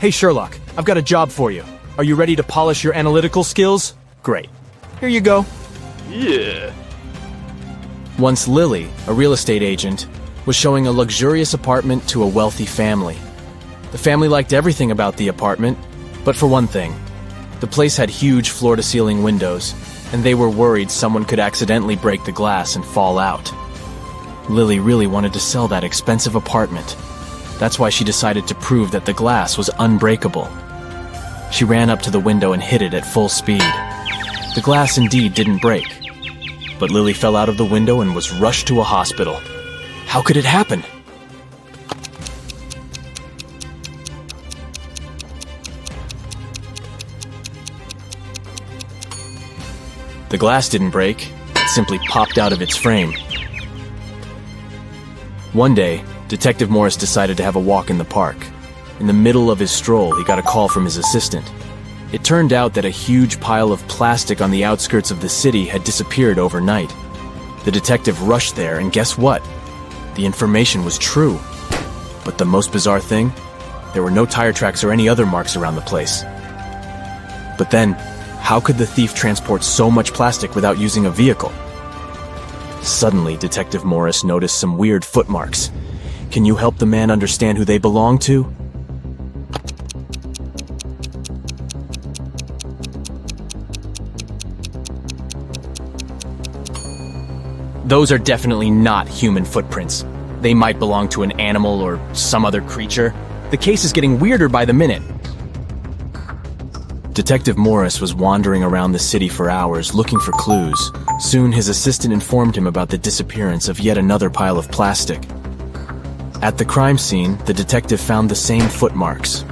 Hey Sherlock, I've got a job for you. Are you ready to polish your analytical skills? Great. Here you go. Yeah. Once Lily, a real estate agent, was showing a luxurious apartment to a wealthy family. The family liked everything about the apartment, but for one thing, the place had huge floor-to-ceiling windows, and they were worried someone could accidentally break the glass and fall out. Lily really wanted to sell that expensive apartment. That's why she decided to prove that the glass was unbreakable. She ran up to the window and hit it at full speed. The glass indeed didn't break, but Lily fell out of the window and was rushed to a hospital. How could it happen? The glass didn't break, it simply popped out of its frame. One day, Detective Morris decided to have a walk in the park. In the middle of his stroll, he got a call from his assistant. It turned out that a huge pile of plastic on the outskirts of the city had disappeared overnight. The detective rushed there, and guess what? The information was true. But the most bizarre thing? There were no tire tracks or any other marks around the place. But then, how could the thief transport so much plastic without using a vehicle? Suddenly, Detective Morris noticed some weird footmarks. Can you help the man understand who they belong to? Those are definitely not human footprints. They might belong to an animal or some other creature. The case is getting weirder by the minute. Detective Morris was wandering around the city for hours looking for clues. Soon his assistant informed him about the disappearance of yet another pile of plastic. At the crime scene, the detective found the same footmarks.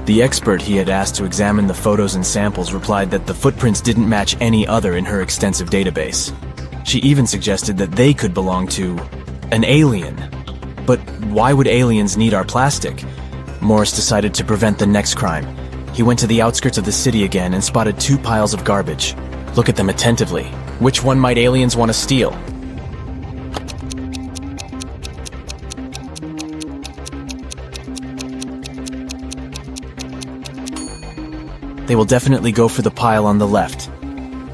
The expert he had asked to examine the photos and samples replied that the footprints didn't match any other in her extensive database. She even suggested that they could belong to an alien. But why would aliens need our plastic? Morris decided to prevent the next crime. He went to the outskirts of the city again and spotted 2 piles of garbage. Look at them attentively. Which one might aliens want to steal? They will definitely go for the pile on the left.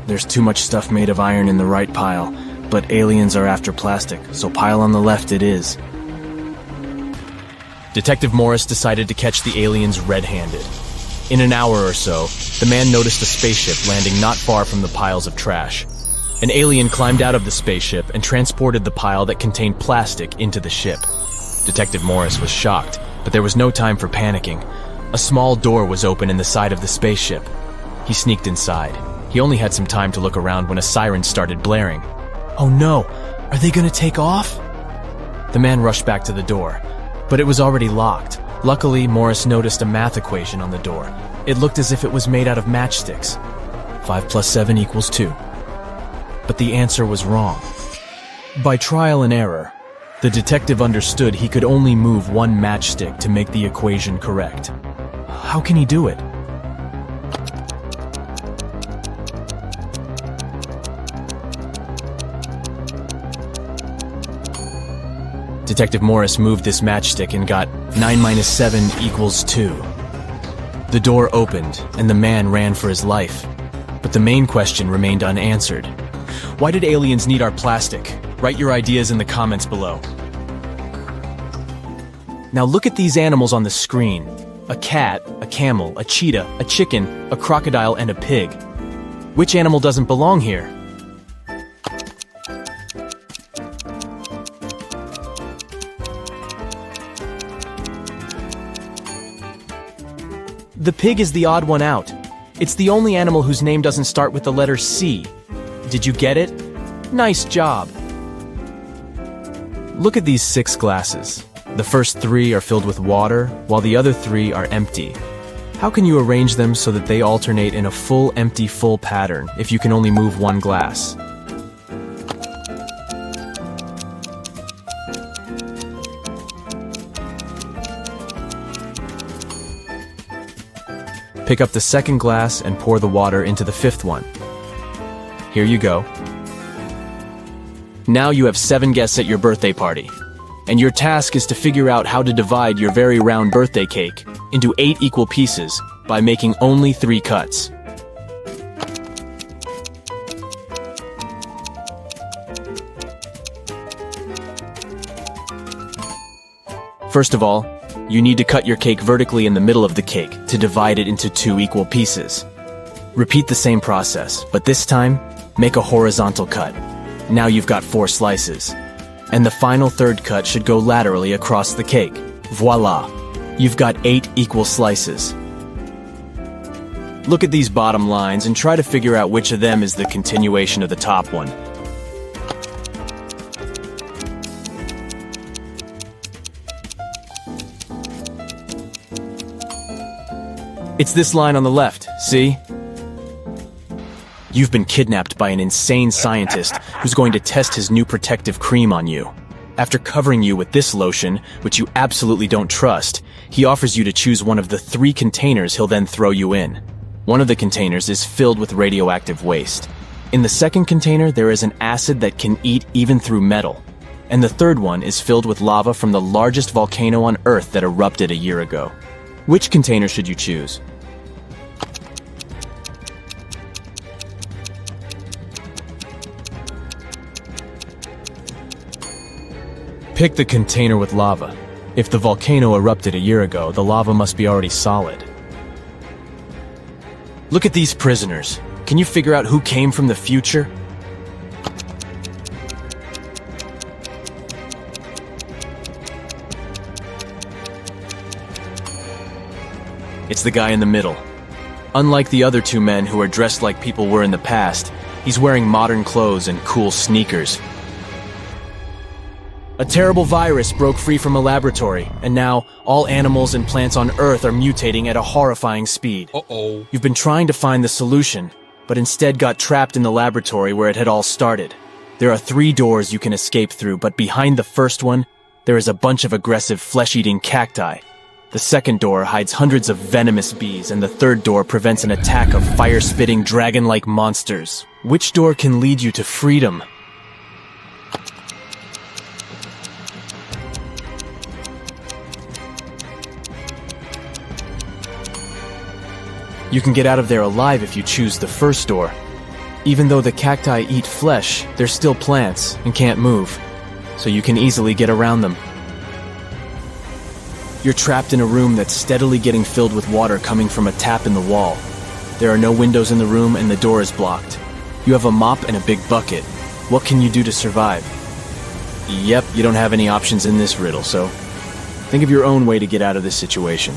There's too much stuff made of iron in the right pile, but aliens are after plastic, so pile on the left it is. Detective Morris decided to catch the aliens red-handed. In an hour or so, the man noticed a spaceship landing not far from the piles of trash. An alien climbed out of the spaceship and transported the pile that contained plastic into the ship. Detective Morris was shocked, but there was no time for panicking. A small door was open in the side of the spaceship. He sneaked inside. He only had some time to look around when a siren started blaring. Oh no! Are they gonna take off? The man rushed back to the door, but it was already locked. Luckily, Morris noticed a math equation on the door. It looked as if it was made out of matchsticks. 5 plus 7 equals 2. But the answer was wrong. By trial and error, the detective understood he could only move one matchstick to make the equation correct. How can he do it? Detective Morris moved this matchstick and got 9 minus 7 equals 2. The door opened, and the man ran for his life. But the main question remained unanswered. Why did aliens need our plastic? Write your ideas in the comments below. Now look at these animals on the screen. A cat, a camel, a cheetah, a chicken, a crocodile, and a pig. Which animal doesn't belong here? The pig is the odd one out. It's the only animal whose name doesn't start with the letter C. Did you get it? Nice job! Look at these 6 glasses. The first 3 are filled with water, while the other 3 are empty. How can you arrange them so that they alternate in a full, empty, full pattern if you can only move one glass? Pick up the second glass and pour the water into the 5th one. Here you go. Now you have 7 guests at your birthday party, and your task is to figure out how to divide your very round birthday cake. into 8 equal pieces by making only 3 cuts. First of all, you need to cut your cake vertically in the middle of the cake to divide it into 2 equal pieces. Repeat the same process, but this time, make a horizontal cut. Now you've got 4 slices. And the final third cut should go laterally across the cake. Voila! You've got 8 equal slices. Look at these bottom lines and try to figure out which of them is the continuation of the top one. It's this line on the left, see? You've been kidnapped by an insane scientist who's going to test his new protective cream on you. After covering you with this lotion, which you absolutely don't trust, he offers you to choose one of the 3 containers he'll then throw you in. One of the containers is filled with radioactive waste. In the second container, there is an acid that can eat even through metal. And the third one is filled with lava from the largest volcano on Earth that erupted a year ago. Which container should you choose? Pick the container with lava. If the volcano erupted a year ago, the lava must be already solid. Look at these prisoners. Can you figure out who came from the future? It's the guy in the middle. Unlike the other 2 men who are dressed like people were in the past, he's wearing modern clothes and cool sneakers. A terrible virus broke free from a laboratory, and now all animals and plants on Earth are mutating at a horrifying speed. Uh-oh. You've been trying to find the solution, but instead got trapped in the laboratory where it had all started. There are 3 doors you can escape through, but behind the first one, there is a bunch of aggressive flesh-eating cacti. The second door hides hundreds of venomous bees, and the third door prevents an attack of fire-spitting dragon-like monsters. Which door can lead you to freedom? You can get out of there alive if you choose the first door. Even though the cacti eat flesh, they're still plants and can't move, so you can easily get around them. You're trapped in a room that's steadily getting filled with water coming from a tap in the wall. There are no windows in the room and the door is blocked. You have a mop and a big bucket. What can you do to survive? Yep, you don't have any options in this riddle, so think of your own way to get out of this situation.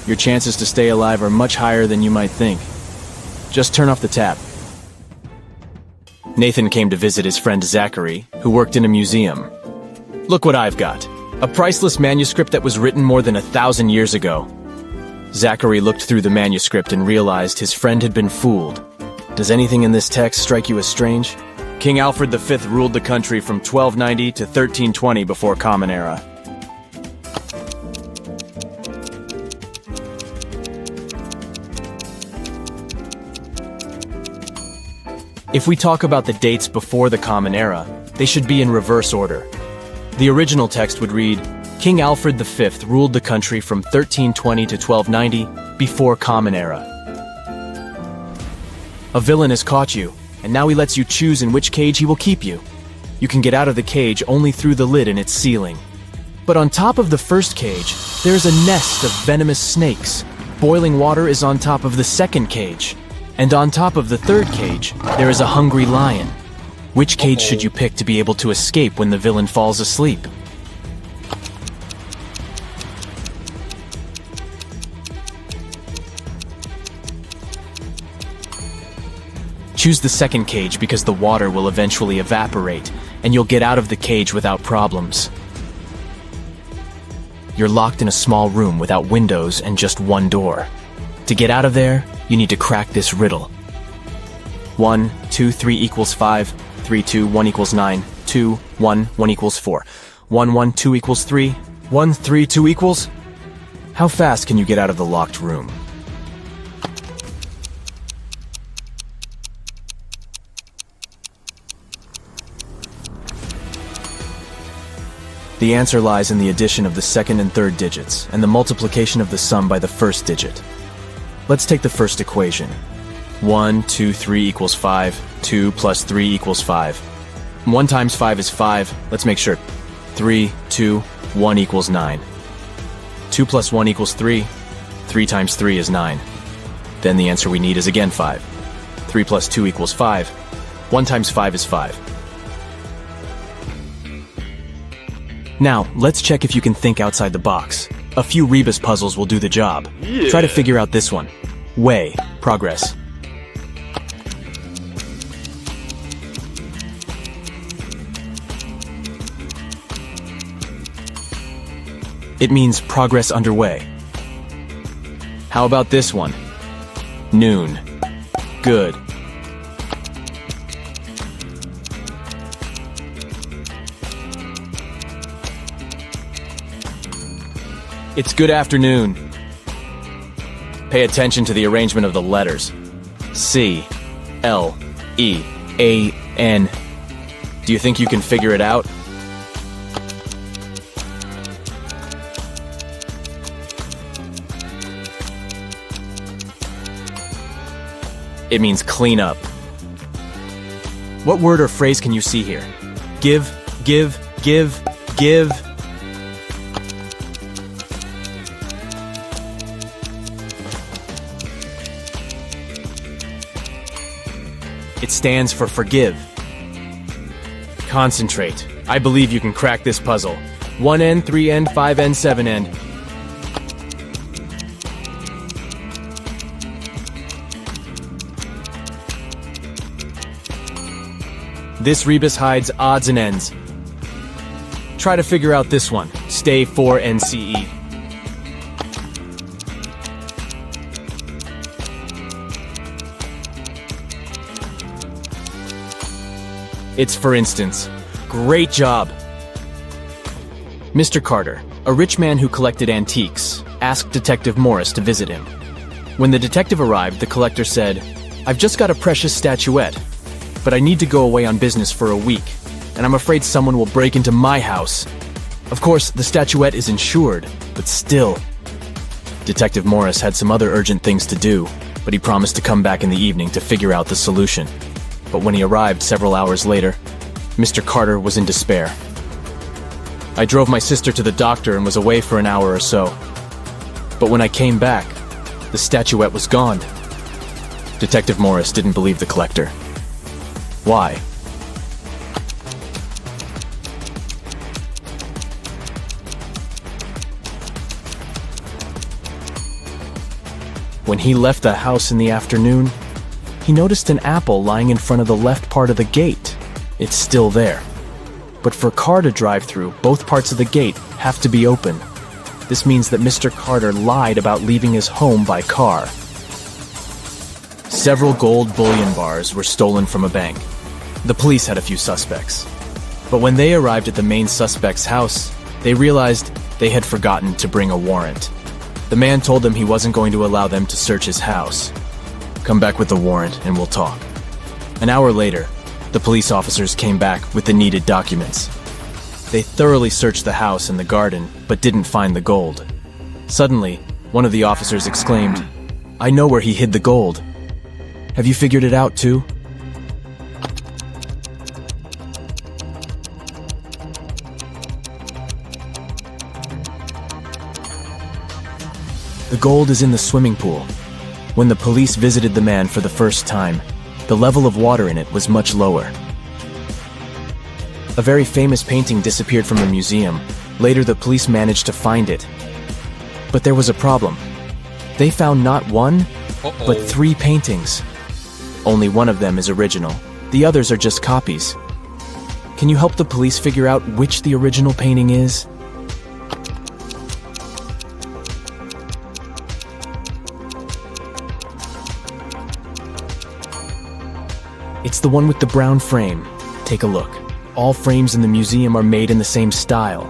Your chances to stay alive are much higher than you might think. Just turn off the tap. Nathan came to visit his friend Zachary, who worked in a museum. Look what I've got. A priceless manuscript that was written more than 1,000 years ago. Zachary looked through the manuscript and realized his friend had been fooled. Does anything in this text strike you as strange? King Alfred V ruled the country from 1290 to 1320 before Common Era. If we talk about the dates before the Common Era, they should be in reverse order. The original text would read, King Alfred V ruled the country from 1320 to 1290 before Common Era. A villain has caught you, and now he lets you choose in which cage he will keep you. You can get out of the cage only through the lid in its ceiling. But on top of the first cage, there is a nest of venomous snakes. Boiling water is on top of the second cage. And on top of the third cage, there is a hungry lion. Which cage should you pick to be able to escape when the villain falls asleep? Choose the second cage because the water will eventually evaporate, and you'll get out of the cage without problems. You're locked in a small room without windows and just one door. To get out of there, you need to crack this riddle. 1, 2, 3 equals 5, 3, 2, 1 equals 9, 2, 1, 1 equals 4, 1, 1, 2 equals 3, 1, 3, 2 equals? How fast can you get out of the locked room? The answer lies in the addition of the second and third digits, and the multiplication of the sum by the first digit. Let's take the first equation. 1, 2, 3 equals 5. 2 plus 3 equals 5. 1 times 5 is 5. Let's make sure. 3, 2, 1 equals 9. 2 plus 1 equals 3. 3 times 3 is 9. Then the answer we need is again 5. 3 plus 2 equals 5. 1 times 5 is 5. Now, let's check if you can think outside the box. A few rebus puzzles will do the job. Yeah. Try to figure out this one. Way, progress. It means progress underway. How about this one? Noon. Good. It's good afternoon. Pay attention to the arrangement of the letters. C, L, E, A, N. Do you think you can figure it out? It means clean up. What word or phrase can you see here? Give, give, give, give. It stands for forgive. Concentrate. I believe you can crack this puzzle. 1N, 3N, 5N, 7N. This rebus hides odds and ends. Try to figure out this one. Stay 4NCE. It's for instance. Great job! Mr. Carter, a rich man who collected antiques, asked Detective Morris to visit him. When the detective arrived, the collector said, "I've just got a precious statuette, but I need to go away on business for a week, and I'm afraid someone will break into my house." Of course, the statuette is insured, but still. Detective Morris had some other urgent things to do, but he promised to come back in the evening to figure out the solution. But when he arrived several hours later, Mr. Carter was in despair. I drove my sister to the doctor and was away for an hour or so. But when I came back, the statuette was gone. Detective Morris didn't believe the collector. Why? When he left the house in the afternoon, he noticed an apple lying in front of the left part of the gate. It's still there. But for a car to drive through, both parts of the gate have to be open. This means that Mr. Carter lied about leaving his home by car. Several gold bullion bars were stolen from a bank. The police had a few suspects. But when they arrived at the main suspect's house, they realized they had forgotten to bring a warrant. The man told them he wasn't going to allow them to search his house. "Come back with the warrant and we'll talk." An hour later, the police officers came back with the needed documents. They thoroughly searched the house and the garden, but didn't find the gold. Suddenly, one of the officers exclaimed, "I know where he hid the gold. Have you figured it out too?" The gold is in the swimming pool. When the police visited the man for the first time, the level of water in it was much lower. A very famous painting disappeared from the museum. Later, the police managed to find it. But there was a problem. They found not one, but 3 paintings. Only one of them is original. The others are just copies. Can you help the police figure out which the original painting is? It's the one with the brown frame. Take a look. All frames in the museum are made in the same style.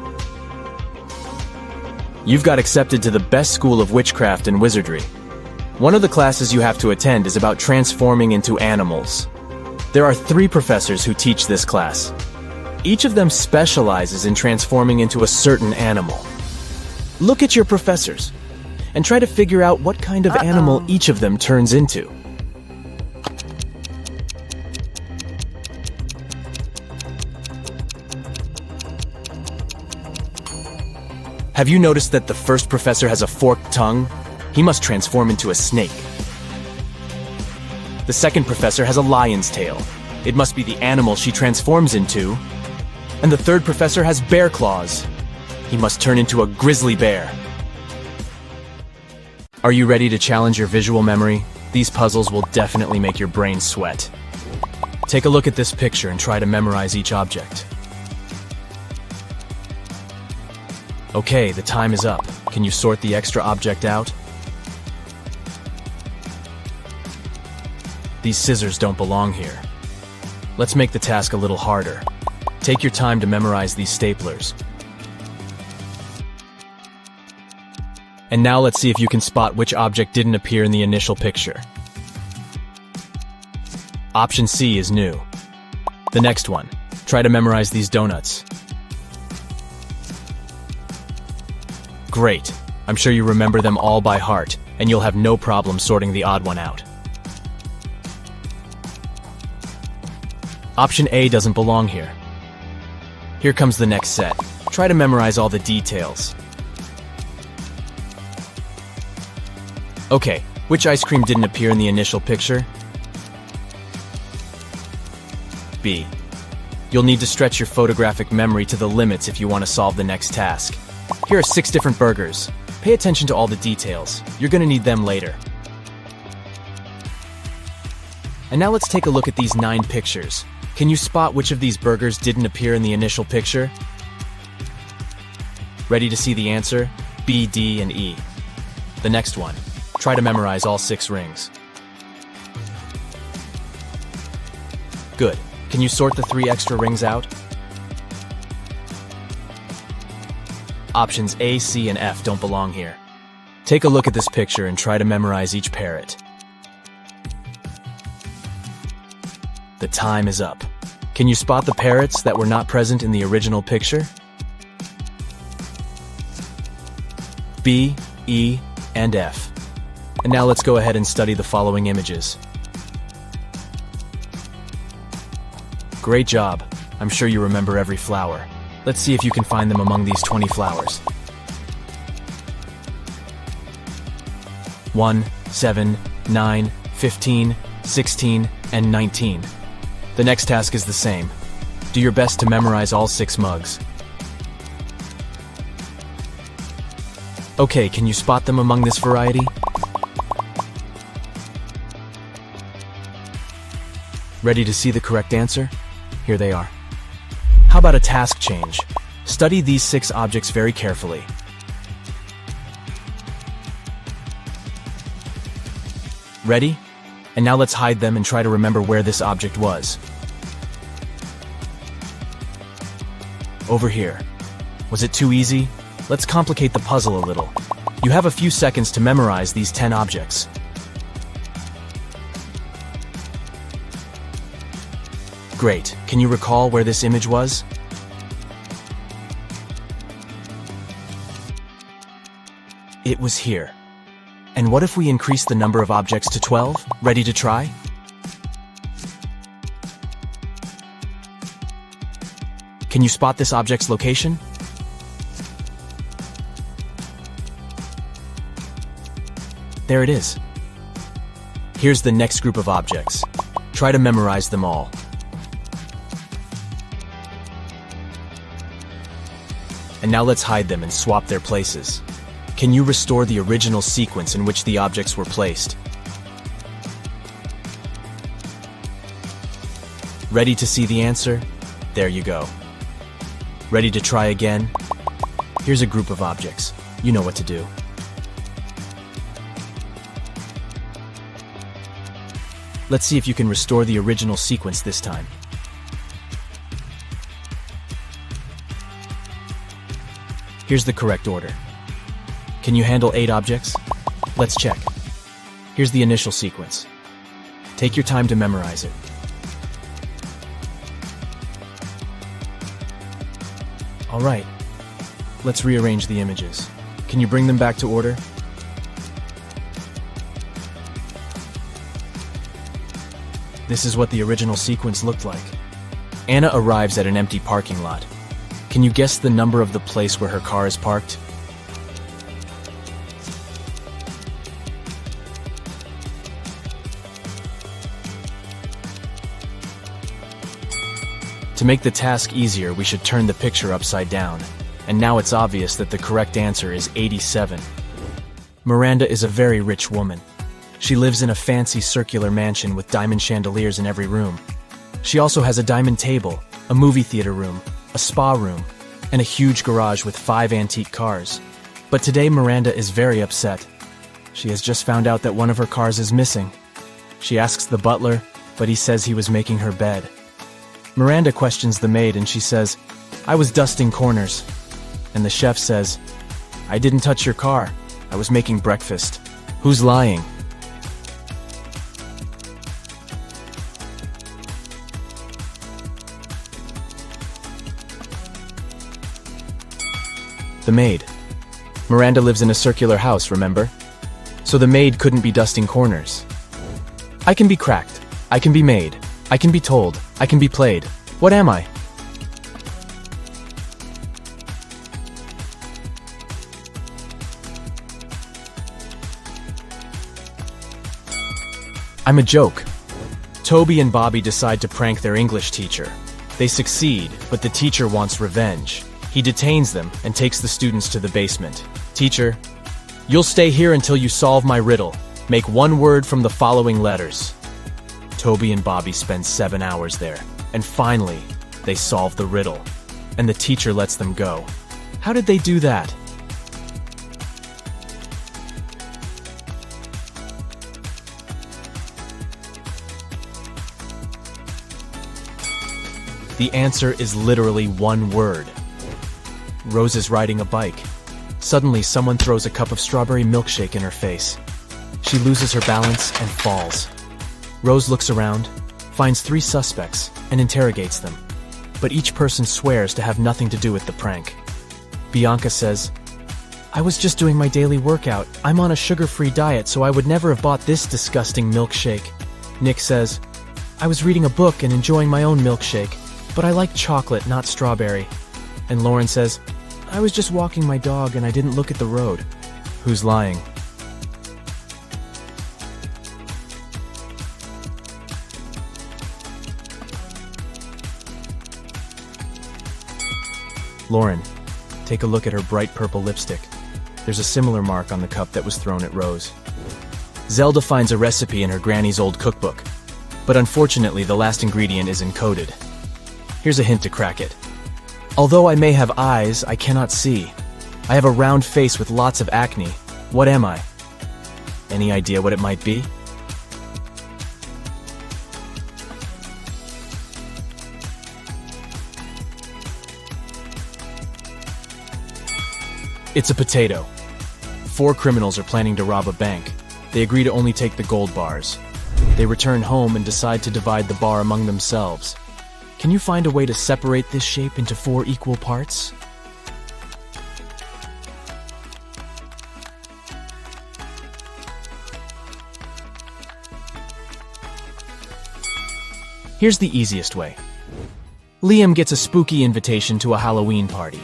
You've got accepted to the best school of witchcraft and wizardry. One of the classes you have to attend is about transforming into animals. There are 3 professors who teach this class. Each of them specializes in transforming into a certain animal. Look at your professors and try to figure out what kind of animal each of them turns into. Have you noticed that the first professor has a forked tongue? He must transform into a snake. The second professor has a lion's tail. It must be the animal she transforms into. And the third professor has bear claws. He must turn into a grizzly bear. Are you ready to challenge your visual memory? These puzzles will definitely make your brain sweat. Take a look at this picture and try to memorize each object. Okay, the time is up. Can you sort the extra object out? These scissors don't belong here. Let's make the task a little harder. Take your time to memorize these staplers. And now let's see if you can spot which object didn't appear in the initial picture. Option C is new. The next one, try to memorize these donuts. Great. I'm sure you remember them all by heart, and you'll have no problem sorting the odd one out. Option A doesn't belong here. Here comes the next set. Try to memorize all the details. Okay, which ice cream didn't appear in the initial picture? B. You'll need to stretch your photographic memory to the limits if you want to solve the next task. Here are 6 different burgers. Pay attention to all the details. You're going to need them later. And now let's take a look at these 9 pictures. Can you spot which of these burgers didn't appear in the initial picture? Ready to see the answer? B, D, and E. The next one. Try to memorize all 6 rings. Good. Can you sort the 3 extra rings out? Options A, C, and F don't belong here. Take a look at this picture and try to memorize each parrot. The time is up. Can you spot the parrots that were not present in the original picture? B, E, and F. And now let's go ahead and study the following images. Great job. I'm sure you remember every flower. Let's see if you can find them among these 20 flowers. 1, 7, 9, 15, 16, and 19. The next task is the same. Do your best to memorize all 6 mugs. Okay, can you spot them among this variety? Ready to see the correct answer? Here they are. How about a task change? Study these 6 objects very carefully. Ready? And now let's hide them and try to remember where this object was. Over here. Was it too easy? Let's complicate the puzzle a little. You have a few seconds to memorize these 10 objects. Great. Can you recall where this image was? It was here. And what if we increase the number of objects to 12? Ready to try? Can you spot this object's location? There it is. Here's the next group of objects. Try to memorize them all. And now let's hide them and swap their places. Can you restore the original sequence in which the objects were placed? Ready to see the answer? There you go. Ready to try again? Here's a group of objects. You know what to do. Let's see if you can restore the original sequence this time. Here's the correct order. Can you handle 8 objects? Let's check. Here's the initial sequence. Take your time to memorize it. All right, let's rearrange the images. Can you bring them back to order? This is what the original sequence looked like. Anna arrives at an empty parking lot. Can you guess the number of the place where her car is parked? To make the task easier, we should turn the picture upside down. And now it's obvious that the correct answer is 87. Miranda is a very rich woman. She lives in a fancy circular mansion with diamond chandeliers in every room. She also has a diamond table, a movie theater room, a spa room, and a huge garage with 5 antique cars. But today Miranda is very upset. She has just found out that one of her cars is missing. She asks the butler, but he says he was making her bed. Miranda questions the maid and she says, "I was dusting corners." And the chef says, "I didn't touch your car. I was making breakfast." Who's lying? The maid. Miranda lives in a circular house, remember? So the maid couldn't be dusting corners. I can be cracked. I can be made. I can be told. I can be played. What am I? I'm a joke. Toby and Bobby decide to prank their English teacher. They succeed, but the teacher wants revenge. He detains them and takes the students to the basement. "Teacher, you'll stay here until you solve my riddle. Make one word from the following letters." Toby and Bobby spend 7 hours there, and finally, they solve the riddle. And the teacher lets them go. How did they do that? The answer is literally one word. Rose is riding a bike. Suddenly, someone throws a cup of strawberry milkshake in her face. She loses her balance and falls. Rose looks around, finds 3 suspects, and interrogates them. But each person swears to have nothing to do with the prank. Bianca says, "I was just doing my daily workout. I'm on a sugar-free diet, so I would never have bought this disgusting milkshake." Nick says, "I was reading a book and enjoying my own milkshake, but I like chocolate, not strawberry." And Lauren says, "I was just walking my dog and I didn't look at the road." Who's lying? Lauren, take a look at her bright purple lipstick. There's a similar mark on the cup that was thrown at Rose. Zelda finds a recipe in her granny's old cookbook, but unfortunately the last ingredient is encoded. Here's a hint to crack it. Although I may have eyes, I cannot see. I have a round face with lots of acne. What am I? Any idea what it might be? It's a potato. 4 criminals are planning to rob a bank. They agree to only take the gold bars. They return home and decide to divide the bar among themselves. Can you find a way to separate this shape into 4 equal parts? Here's the easiest way. Liam gets a spooky invitation to a Halloween party.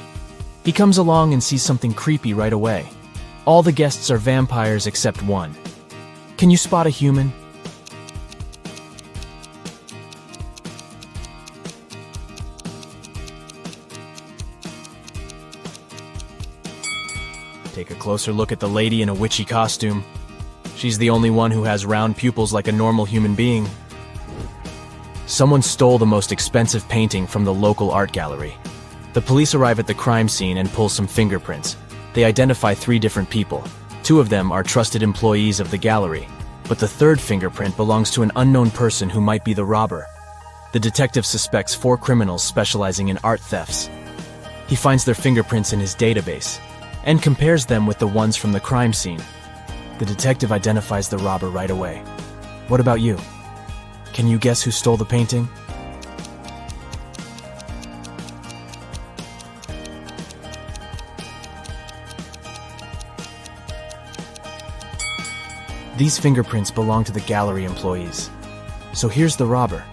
He comes along and sees something creepy right away. All the guests are vampires except one. Can you spot a human? Take a closer look at the lady in a witchy costume. She's the only one who has round pupils like a normal human being. Someone stole the most expensive painting from the local art gallery. The police arrive at the crime scene and pull some fingerprints. They identify 3 different people. 2 of them are trusted employees of the gallery, but the 3rd fingerprint belongs to an unknown person who might be the robber. The detective suspects 4 criminals specializing in art thefts. He finds their fingerprints in his database and compares them with the ones from the crime scene. The detective identifies the robber right away. What about you? Can you guess who stole the painting? These fingerprints belong to the gallery employees. So here's the robber.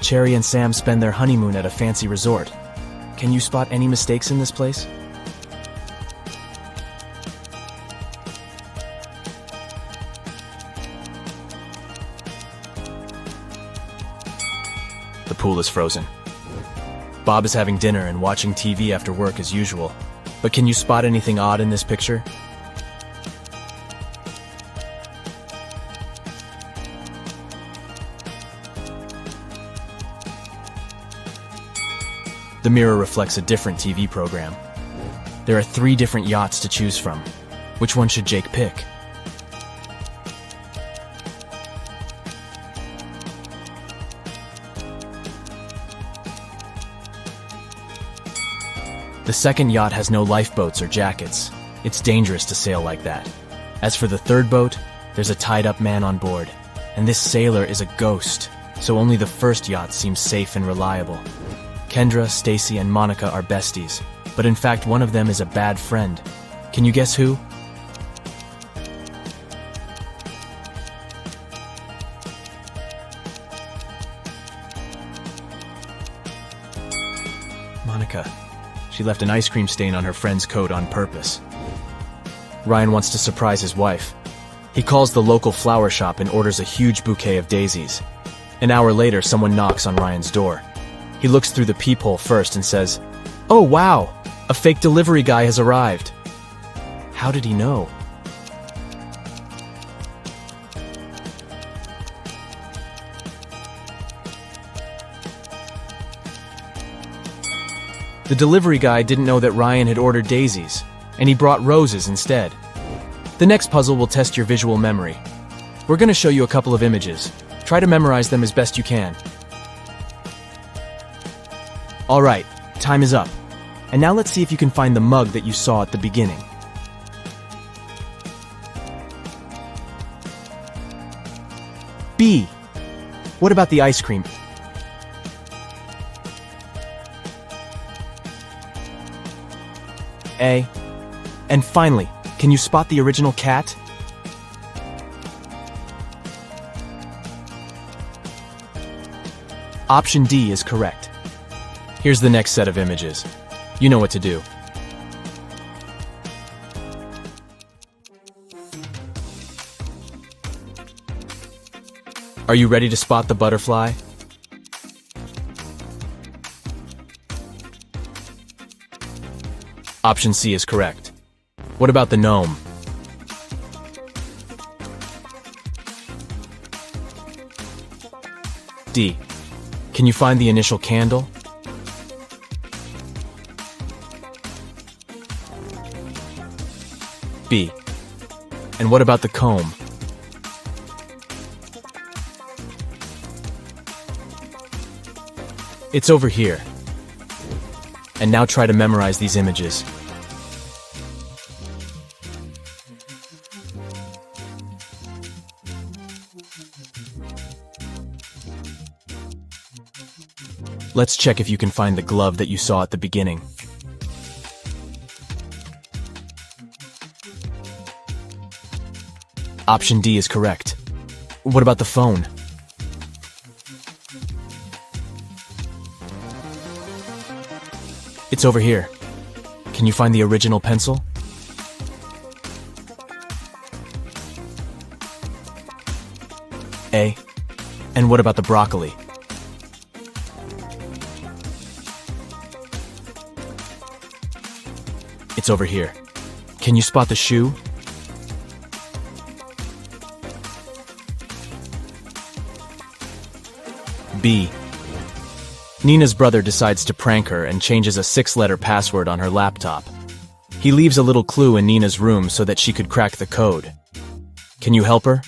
Cherry and Sam spend their honeymoon at a fancy resort. Can you spot any mistakes in this place? The pool is frozen. Bob is having dinner and watching TV after work as usual. But can you spot anything odd in this picture? The mirror reflects a different TV program. There are 3 different yachts to choose from. Which one should Jake pick? The second yacht has no lifeboats or jackets. It's dangerous to sail like that. As for the third boat, there's a tied-up man on board. And this sailor is a ghost, so only the first yacht seems safe and reliable. Kendra, Stacy, and Monica are besties, but in fact one of them is a bad friend. Can you guess who? Monica. She left an ice cream stain on her friend's coat on purpose. Ryan wants to surprise his wife. He calls the local flower shop and orders a huge bouquet of daisies. An hour later, someone knocks on Ryan's door. He looks through the peephole first and says, "Oh wow, a fake delivery guy has arrived." How did he know? The delivery guy didn't know that Ryan had ordered daisies, and he brought roses instead. The next puzzle will test your visual memory. We're going to show you a couple of images. Try to memorize them as best you can. All right, time is up. And now let's see if you can find the mug that you saw at the beginning. B. What about the ice cream? A. And finally, can you spot the original cat? Option D is correct. Here's the next set of images. You know what to do. Are you ready to spot the butterfly? Option C is correct. What about the gnome? D. Can you find the initial candle? B. And what about the comb? It's over here. And now try to memorize these images. Let's check if you can find the glove that you saw at the beginning. Option D is correct. What about the phone? It's over here. Can you find the original pencil? A. And what about the broccoli? It's over here. Can you spot the shoe? B. Nina's brother decides to prank her and changes a 6-letter password on her laptop. He leaves a little clue in Nina's room so that she could crack the code. Can you help her?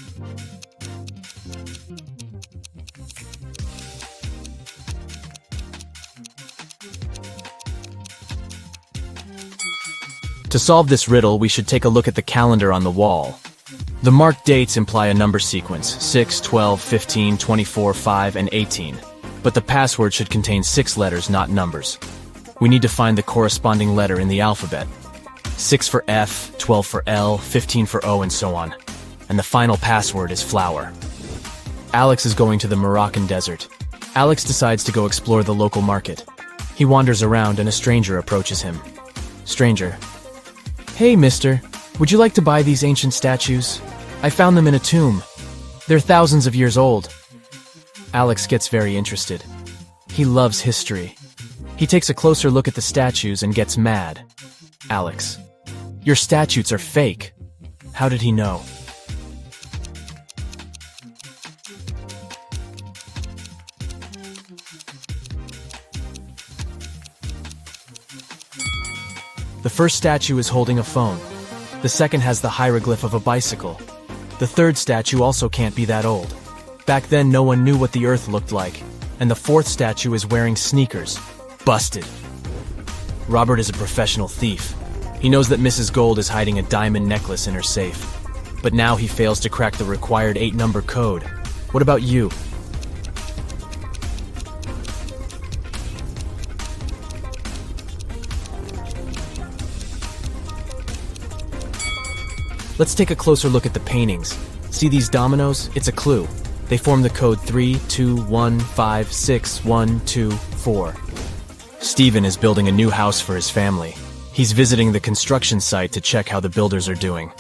To solve this riddle, we should take a look at the calendar on the wall. The marked dates imply a number sequence, 6, 12, 15, 24, 5, and 18. But the password should contain 6 letters, not numbers. We need to find the corresponding letter in the alphabet. 6 for F, 12 for L, 15 for O, and so on. and the final password is flower. Alex is going to the Moroccan desert. Alex decides to go explore the local market. He wanders around and a stranger approaches him. Stranger: "Hey, mister, would you like to buy these ancient statues? I found them in a tomb. They're thousands of years old." Alex gets very interested. He loves history. He takes a closer look at the statues and gets mad. Alex: "Your statues are fake." How did he know? The first statue is holding a phone. The second has the hieroglyph of a bicycle. The third statue also can't be that old. Back then, no one knew what the Earth looked like. And the fourth statue is wearing sneakers. Busted. Robert is a professional thief. He knows that Mrs. Gold is hiding a diamond necklace in her safe. But now he fails to crack the required 8-number code. What about you? Let's take a closer look at the paintings. See these dominoes? It's a clue. They form the code 3, 2, 1, 5, 6, 1, 2, 4. Stephen is building a new house for his family. He's visiting the construction site to check how the builders are doing.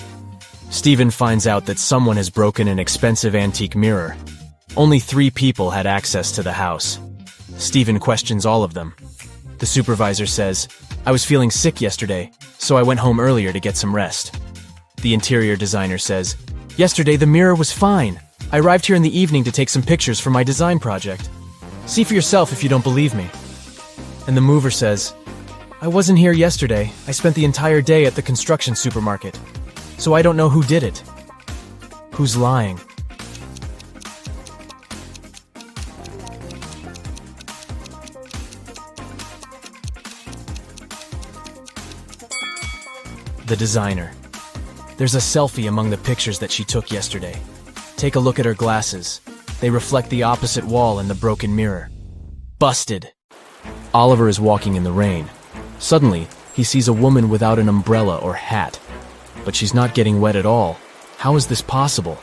Stephen finds out that someone has broken an expensive antique mirror. Only 3 people had access to the house. Stephen questions all of them. The supervisor says, "I was feeling sick yesterday, so I went home earlier to get some rest." The interior designer says, "Yesterday the mirror was fine. I arrived here in the evening to take some pictures for my design project. See for yourself if you don't believe me." And the mover says, "I wasn't here yesterday. I spent the entire day at the construction supermarket. So I don't know who did it." Who's lying? The designer. There's a selfie among the pictures that she took yesterday. Take a look at her glasses. They reflect the opposite wall and the broken mirror. Busted. Oliver is walking in the rain. Suddenly, he sees a woman without an umbrella or hat. But she's not getting wet at all. How is this possible?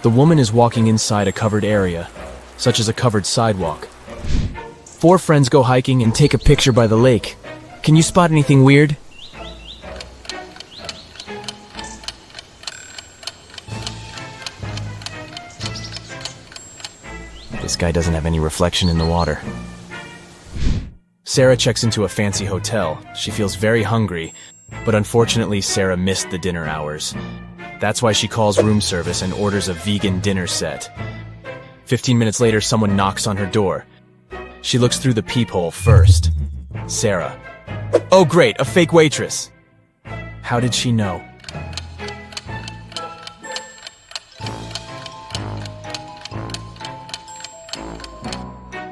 The woman is walking inside a covered area, such as a covered sidewalk. 4 friends go hiking and take a picture by the lake. Can you spot anything weird? This guy doesn't have any reflection in the water. Sarah checks into a fancy hotel. She feels very hungry, but unfortunately Sarah missed the dinner hours. That's why she calls room service and orders a vegan dinner set. 15 minutes later, someone knocks on her door. She looks through the peephole first. Sarah. Oh great, a fake waitress. How did she know?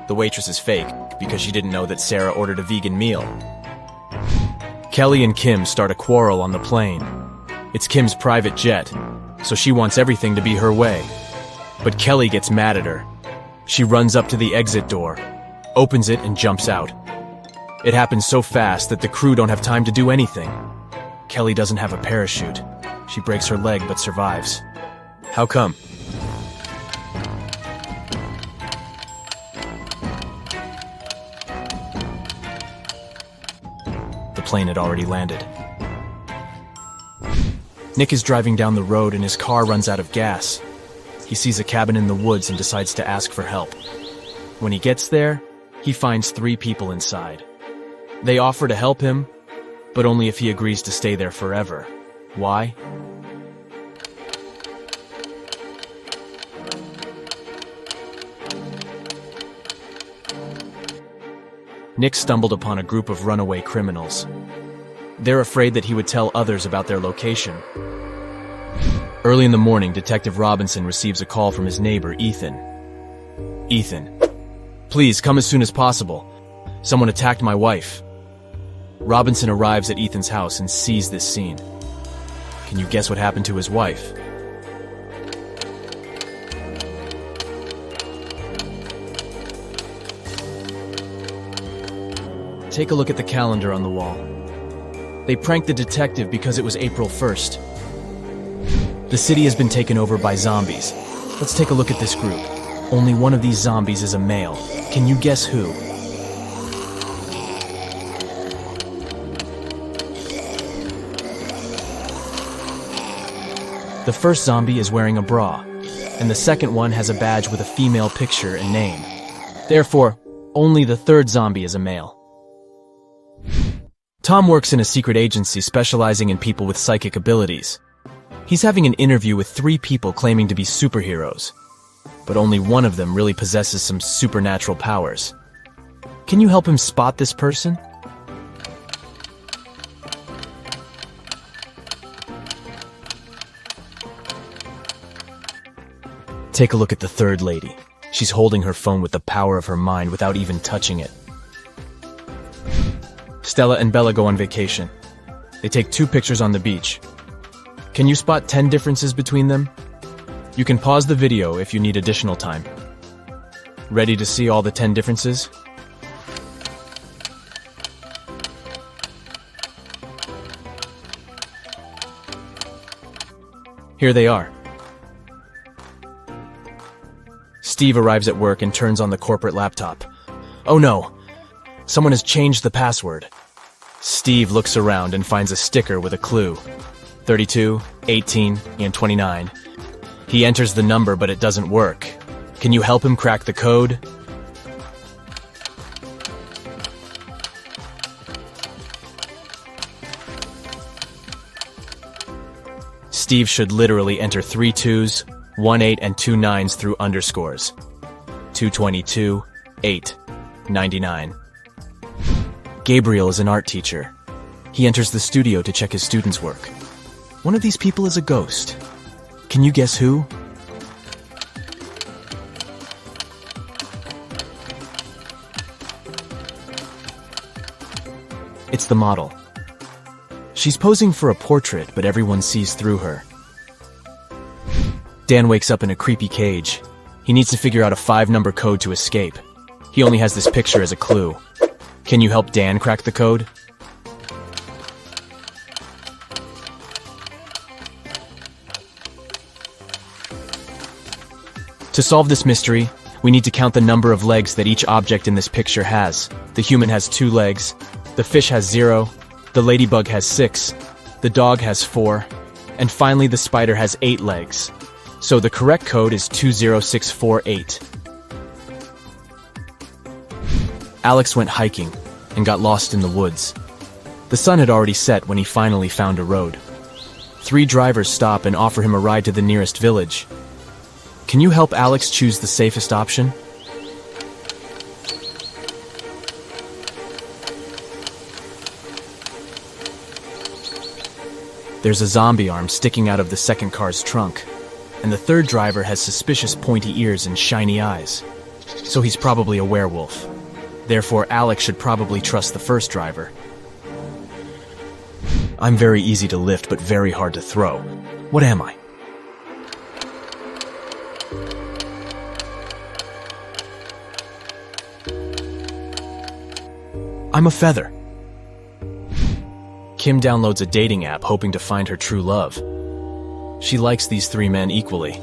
The waitress is fake because she didn't know that Sarah ordered a vegan meal. Kelly and Kim start a quarrel on the plane. It's Kim's private jet, so she wants everything to be her way. But Kelly gets mad at her. She runs up to the exit door, opens it, and jumps out. It happens so fast that the crew don't have time to do anything. Kelly doesn't have a parachute. She breaks her leg but survives. How come? The plane had already landed. Nick is driving down the road and his car runs out of gas. He sees a cabin in the woods and decides to ask for help. When he gets there, he finds 3 people inside. They offer to help him, but only if he agrees to stay there forever. Why? Nick stumbled upon a group of runaway criminals. They're afraid that he would tell others about their location. Early in the morning, Detective Robinson receives a call from his neighbor, Ethan. Ethan, please come as soon as possible. Someone attacked my wife. Robinson arrives at Ethan's house and sees this scene. Can you guess what happened to his wife? Take a look at the calendar on the wall. They pranked the detective because it was April 1st. The city has been taken over by zombies. Let's take a look at this group. Only one of these zombies is a male. Can you guess who? The first zombie is wearing a bra, and the second one has a badge with a female picture and name. Therefore, only the third zombie is a male. Tom works in a secret agency specializing in people with psychic abilities. He's having an interview with 3 people claiming to be superheroes, but only one of them really possesses some supernatural powers. Can you help him spot this person? Take a look at the third lady. She's holding her phone with the power of her mind without even touching it. Stella and Bella go on vacation. They take 2 pictures on the beach. Can you spot 10 differences between them? You can pause the video if you need additional time. Ready to see all the 10 differences? Here they are. Steve arrives at work and turns on the corporate laptop. Oh no! Someone has changed the password. Steve looks around and finds a sticker with a clue. 32, 18, and 29. He enters the number, but it doesn't work. Can you help him crack the code? Steve should literally enter 3 2s, 1 8, and 2 9s through underscores. 222, 8, 99. Gabriel is an art teacher. He enters the studio to check his students' work. One of these people is a ghost. Can you guess who? It's the model. She's posing for a portrait, but everyone sees through her. Dan wakes up in a creepy cage. He needs to figure out a 5-number code to escape. He only has this picture as a clue. Can you help Dan crack the code? To solve this mystery, we need to count the number of legs that each object in this picture has. The human has 2 legs, the fish has 0, the ladybug has 6, the dog has 4, and finally the spider has 8 legs. So the correct code is 20648. Alex went hiking and got lost in the woods. The sun had already set when he finally found a road. 3 drivers stop and offer him a ride to the nearest village. Can you help Alex choose the safest option? There's a zombie arm sticking out of the second car's trunk, and the third driver has suspicious pointy ears and shiny eyes. So he's probably a werewolf. Therefore, Alex should probably trust the first driver. I'm very easy to lift, but very hard to throw. What am I? I'm a feather. Kim downloads a dating app hoping to find her true love. She likes these 3 men equally.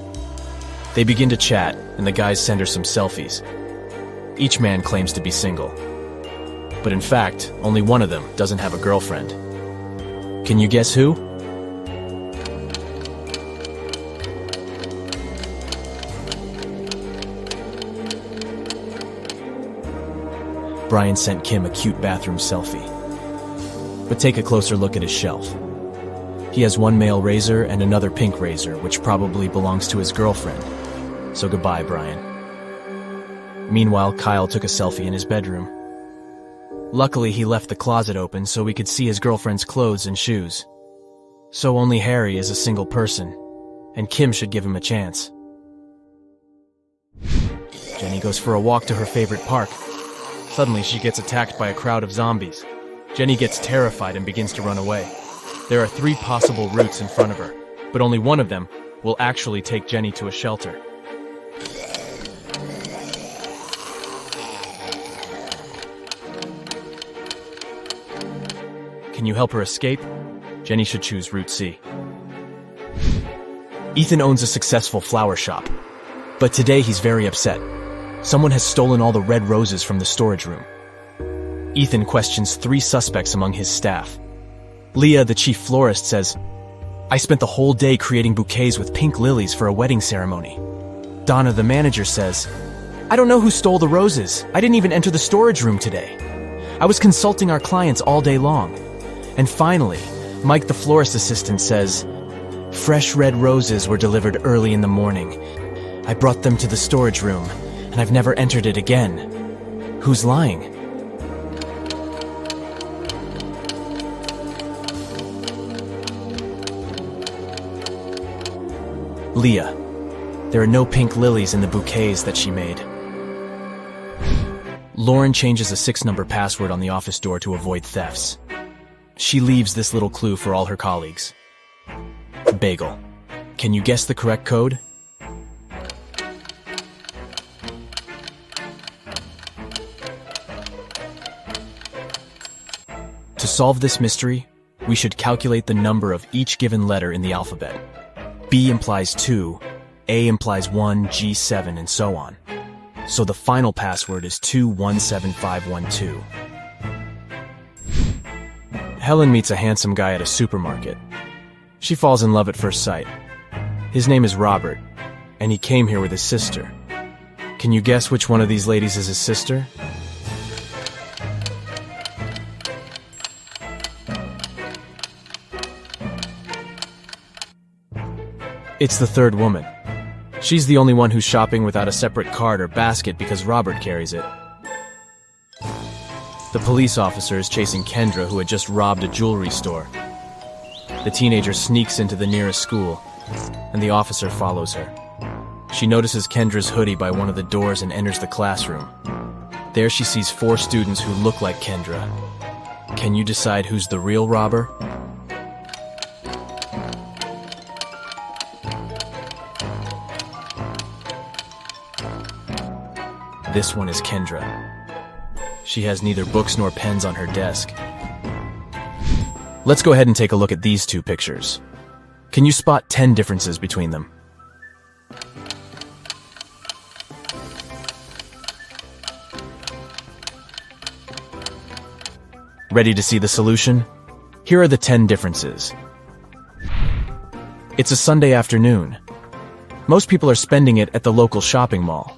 They begin to chat, and the guys send her some selfies. Each man claims to be single. But in fact, only one of them doesn't have a girlfriend. Can you guess who? Brian sent Kim a cute bathroom selfie. But take a closer look at his shelf. He has 1 male razor and another pink razor, which probably belongs to his girlfriend. So goodbye, Brian. Meanwhile, Kyle took a selfie in his bedroom. Luckily, he left the closet open so we could see his girlfriend's clothes and shoes. So only Harry is a single person, and Kim should give him a chance. Jenny goes for a walk to her favorite park. Suddenly, she gets attacked by a crowd of zombies. Jenny gets terrified and begins to run away. There are 3 possible routes in front of her, but only one of them will actually take Jenny to a shelter. Can you help her escape? Jenny should choose route C. Ethan owns a successful flower shop, but today he's very upset. Someone has stolen all the red roses from the storage room. Ethan questions 3 suspects among his staff. Leah, the chief florist, says, "I spent the whole day creating bouquets with pink lilies for a wedding ceremony." Donna, the manager, says, "I don't know who stole the roses. I didn't even enter the storage room today. I was consulting our clients all day long." And finally, Mike, the florist assistant, says, "Fresh red roses were delivered early in the morning. I brought them to the storage room, and I've never entered it again." Who's lying? Leah. There are no pink lilies in the bouquets that she made. Lauren changes a 6-number password on the office door to avoid thefts. She leaves this little clue for all her colleagues. Bagel. Can you guess the correct code? To solve this mystery, we should calculate the number of each given letter in the alphabet. B implies 2, A implies 1, G 7, and so on. So the final password is 217512. Helen meets a handsome guy at a supermarket. She falls in love at first sight. His name is Robert, and he came here with his sister. Can you guess which one of these ladies is his sister? It's the third woman. She's the only one who's shopping without a separate cart or basket because Robert carries it. The police officer is chasing Kendra, who had just robbed a jewelry store. The teenager sneaks into the nearest school, and the officer follows her. She notices Kendra's hoodie by one of the doors and enters the classroom. There she sees 4 students who look like Kendra. Can you decide who's the real robber? This one is Kendra. She has neither books nor pens on her desk. Let's go ahead and take a look at these 2 pictures. Can you spot 10 differences between them? Ready to see the solution? Here are the 10 differences. It's a Sunday afternoon. Most people are spending it at the local shopping mall.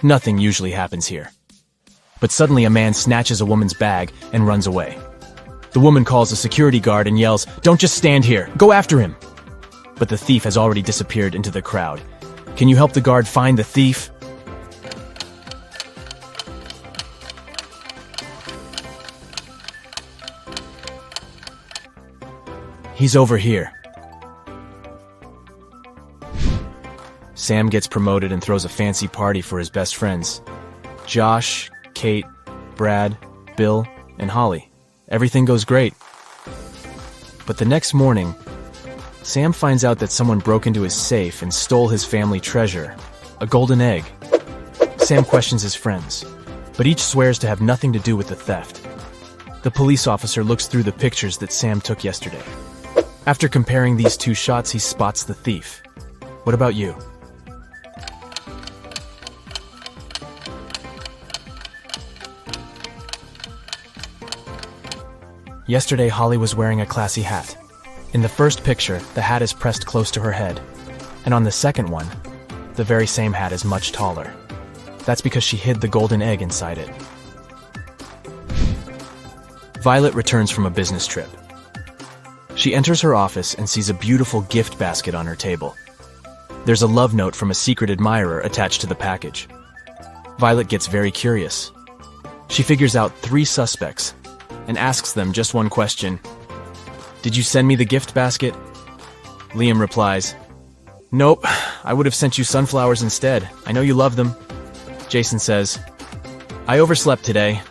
Nothing usually happens here. But suddenly a man snatches a woman's bag and runs away. The woman calls a security guard and yells, "Don't just stand here, go after him!" But the thief has already disappeared into the crowd. Can you help the guard find the thief? He's over here. Sam gets promoted and throws a fancy party for his best friends. Josh, Kate, Brad, Bill, and Holly. Everything goes great. But the next morning, Sam finds out that someone broke into his safe and stole his family treasure, a golden egg. Sam questions his friends, but each swears to have nothing to do with the theft. The police officer looks through the pictures that Sam took yesterday. After comparing these 2 shots, he spots the thief. What about you? Yesterday, Holly was wearing a classy hat. In the first picture, the hat is pressed close to her head. And on the second one, the very same hat is much taller. That's because she hid the golden egg inside it. Violet returns from a business trip. She enters her office and sees a beautiful gift basket on her table. There's a love note from a secret admirer attached to the package. Violet gets very curious. She figures out 3 suspects and asks them just one question. "Did you send me the gift basket?" Liam replies, "Nope, I would have sent you sunflowers instead. I know you love them." Jason says, "I overslept today,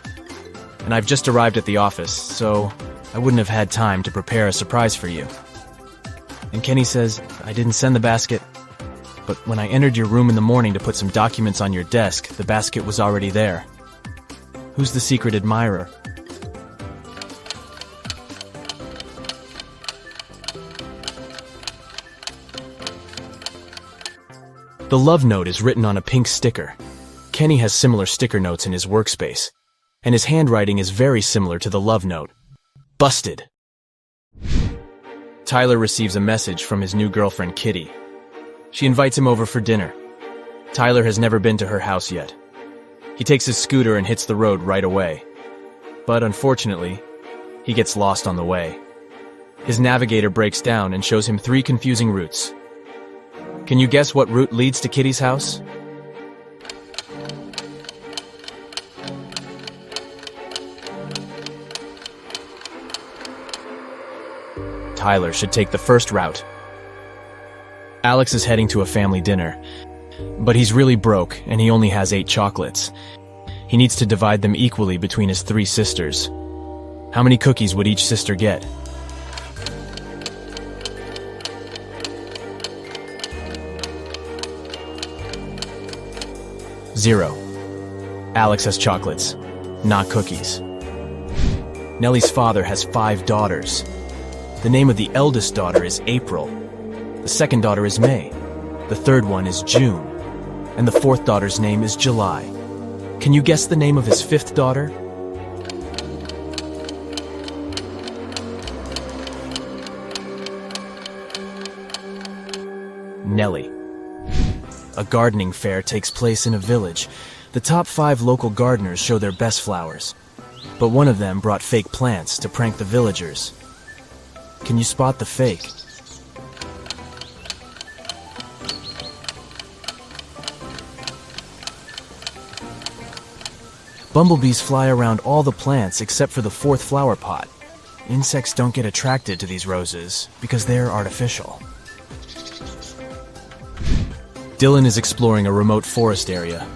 and I've just arrived at the office, so I wouldn't have had time to prepare a surprise for you." And Kenny says, "I didn't send the basket, but when I entered your room in the morning to put some documents on your desk, the basket was already there." Who's the secret admirer? The love note is written on a pink sticker. Kenny has similar sticker notes in his workspace, and his handwriting is very similar to the love note. Busted. Tyler receives a message from his new girlfriend, Kitty. She invites him over for dinner. Tyler has never been to her house yet. He takes his scooter and hits the road right away. But unfortunately, he gets lost on the way. His navigator breaks down and shows him 3 confusing routes. Can you guess what route leads to Kitty's house? Tyler should take the first route. Alex is heading to a family dinner, but he's really broke and he only has 8 chocolates. He needs to divide them equally between his 3 sisters. How many cookies would each sister get? Zero. Alex has chocolates, not cookies. Nellie's father has 5 daughters. The name of the eldest daughter is April. The second daughter is May. The third one is June. And the fourth daughter's name is July. Can you guess the name of his 5th daughter? Nellie. A gardening fair takes place in a village. The top 5 local gardeners show their best flowers, but one of them brought fake plants to prank the villagers. Can you spot the fake? Bumblebees fly around all the plants except for the 4th flower pot. Insects don't get attracted to these roses because they're artificial. Dylan is exploring a remote forest area.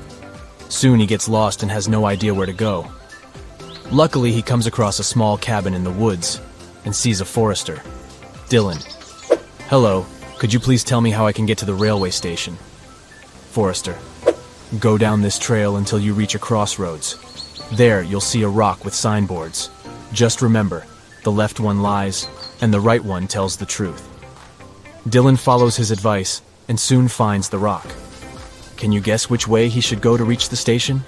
Soon he gets lost and has no idea where to go. Luckily, he comes across a small cabin in the woods and sees a forester. Dylan. Hello, could you please tell me how I can get to the railway station? Forester. Go down this trail until you reach a crossroads. There, you'll see a rock with signboards. Just remember, the left one lies, and the right one tells the truth. Dylan follows his advice and soon finds the rock. Can you guess which way he should go to reach the station?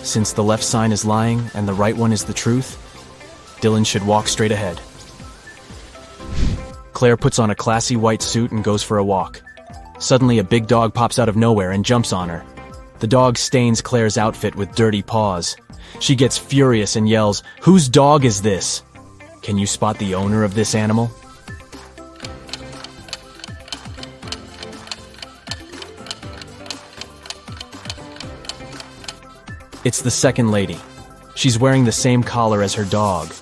Since the left sign is lying and the right one is the truth, Dylan should walk straight ahead. Claire puts on a classy white suit and goes for a walk. Suddenly, a big dog pops out of nowhere and jumps on her. The dog stains Claire's outfit with dirty paws. She gets furious and yells, "Whose dog is this?" Can you spot the owner of this animal? It's the second lady. She's wearing the same collar as her dog.